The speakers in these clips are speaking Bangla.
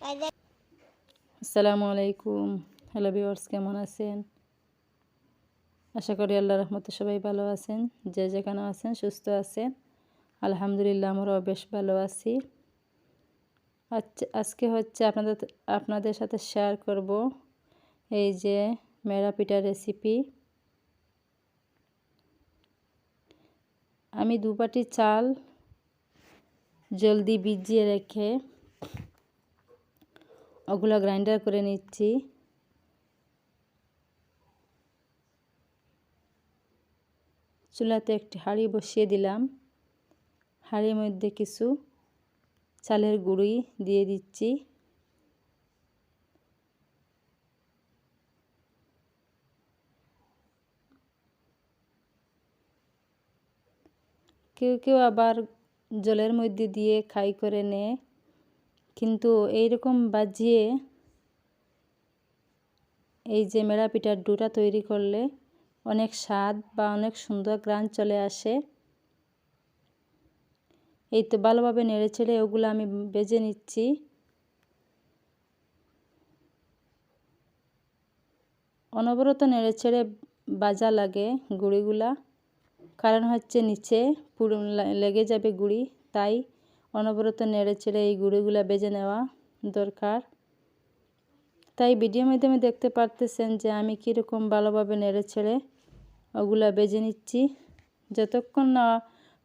আসসালামু আলাইকুম। হ্যালো ভিউয়ার্স, কেমন আছেন? আশা করি আল্লাহর রহমতে সবাই ভালো আছেন। যে যেখানে আছেন সুস্থ আছেন। আলহামদুলিল্লাহ আমরাও বেশ ভালো আছি। আজকে হচ্ছে আপনাদের সাথে শেয়ার করব এই যে মেরা পিঠার রেসিপি। আমি 2 বাটি চাল জলদি ভিজিয়ে রেখে ওগুলো গ্রাইন্ডার করে নিচ্ছি। চুলাতে একটি হাঁড়ি বসিয়ে দিলাম। হাঁড়ির মধ্যে কিছু চালের গুঁড়ি দিয়ে দিচ্ছি। কেউ কেউ আবার জলের মধ্যে দিয়ে খাই করে নেয়, কিন্তু এইরকম বাজিয়ে এই যে মেরা পিঠার ডোটা তৈরি করলে অনেক স্বাদ বা অনেক সুন্দর গ্রান চলে আসে। এই তো ভালোভাবে নেড়ে ছেড়ে ওগুলো আমি ভেজে নিচ্ছি। অনবরত নেড়ে ছেড়ে ভাজা লাগে গুঁড়িগুলা, কারণ হচ্ছে নিচে পুরো লেগে যাবে গুঁড়ি, তাই অনবরত নেড়ে ছেড়ে এই গুঁড়িগুলা ভেজে নেওয়া দরকার। তাই ভিডিওর মাধ্যমে দেখতে পারতেছেন যে আমি কীরকম ভালোভাবে নেড়ে ছেড়ে ওগুলা ভেজে নিচ্ছি। যতক্ষণ না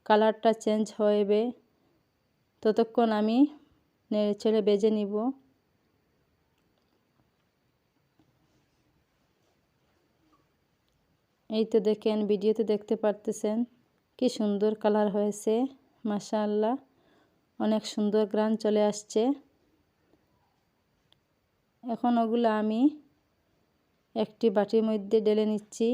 কালারটা চেঞ্জ হবে ততক্ষণ আমি নেড়ে ছেড়ে ভেজে নিব। এই তো দেখেন, ভিডিওতে দেখতে পারতেছেন কি সুন্দর কালার হয়েছে। মাশাআল্লাহ, অনেক সুন্দর গ্রান চলে আসছে। এখন ওগুলো আমি একটি বাটির মধ্যে ঢেলে নিচ্ছি।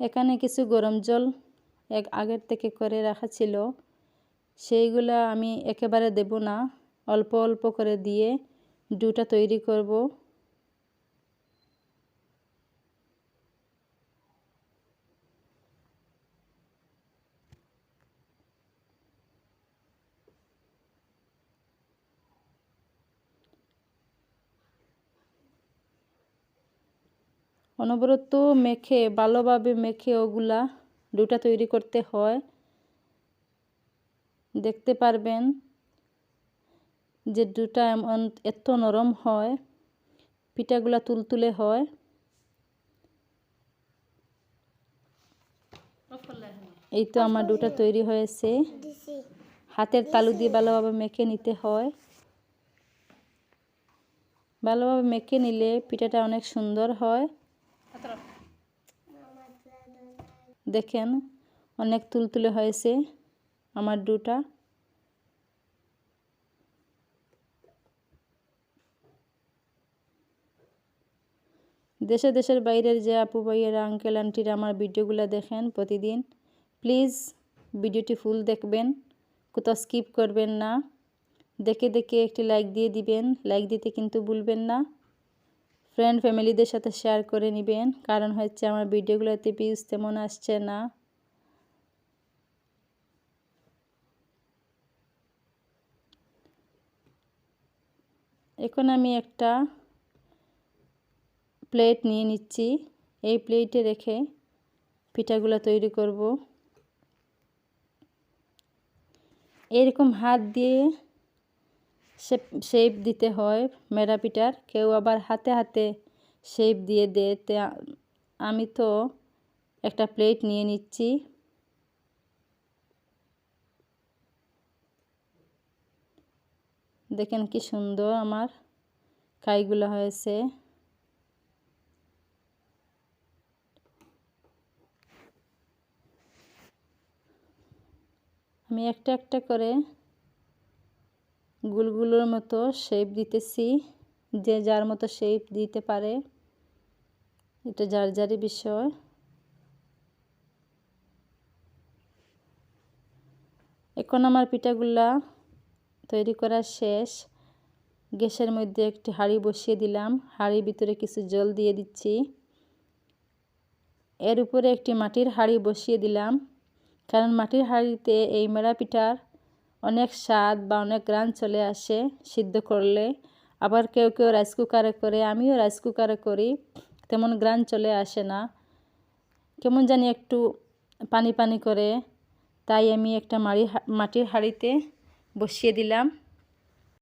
এখানে কিছু গরম জল আগের থেকে করে রাখা ছিল, সেইগুলো আমি একেবারে দেব না, অল্প অল্প করে দিয়ে ডোটা তৈরি করব। অনবরত মেখে ভালোভাবে মেখে ওগুলা ডোটা তৈরি করতে হয়। দেখতে পারবেন যে ডোটা এত নরম হয়, পিঠাগুলা তুলতুলে হয়। এই তো আমার ডোটা তৈরি হয়েছে। হাতের তালু দিয়ে ভালোভাবে মেখে নিতে হয়। ভালোভাবে মেখে নিলে পিঠাটা অনেক সুন্দর হয়। দেখেন অনেক তুলতুলে হয়েছে আমার ডোটা। দেশের বাইরের যে আপু ভাইয়েরা, আঙ্কেল আন্টিরা আমার ভিডিওগুলো দেখেন প্রতিদিন, প্লিজ ভিডিওটি ফুল দেখবেন, কোথাও স্কিপ করবেন না। দেখে দেখে একটি লাইক দিয়ে দিবেন, লাইক দিতে কিন্তু ভুলবেন না। ফ্রেন্ড ফ্যামিলিদের সাথে শেয়ার করে নেবেন, কারণ হচ্ছে আমার ভিডিওগুলোতে ভিউজ তেমন আসছে না। এখন আমি একটা প্লেট নিয়ে নিচ্ছি। এই প্লেটে রেখে পিঠাগুলো তৈরি করব। এরকম হাত দিয়ে শেপ দিতে হয় মেরা পিঠার। কেউ আবার হাতে হাতে শেপ দিয়ে দেয়। আমি তো একটা প্লেট নিয়ে নিচ্ছি। দেখেন কি সুন্দর আমার কাইগুলো হয়েছে। আমি একটা একটা করে গুলগুলোর মতো শেপ দিতেছি, যে যার মতো শেপ দিতে পারে, এটা যার যারই বিষয়। এখন আমার পিঠাগুলা তৈরি করা শেষ। গ্যাসের মধ্যে একটি হাঁড়ি বসিয়ে দিলাম। হাঁড়ির ভিতরে কিছু জল দিয়ে দিচ্ছি। এর উপরে একটি মাটির হাঁড়ি বসিয়ে দিলাম, কারণ মাটির হাঁড়িতে এই মেরা পিঠার অনেক স্বাদ বা অনেক গ্রান চলে আসে সিদ্ধ করলে। আবার কেউ কেউ রাইস কুকারে করে, আমিও রাইস কুকারে করি, তেমন গ্রান চলে আসে না, কেমন জানি একটু পানি পানি করে। তাই আমি একটা মাটির হাঁড়িতে বসিয়ে দিলাম।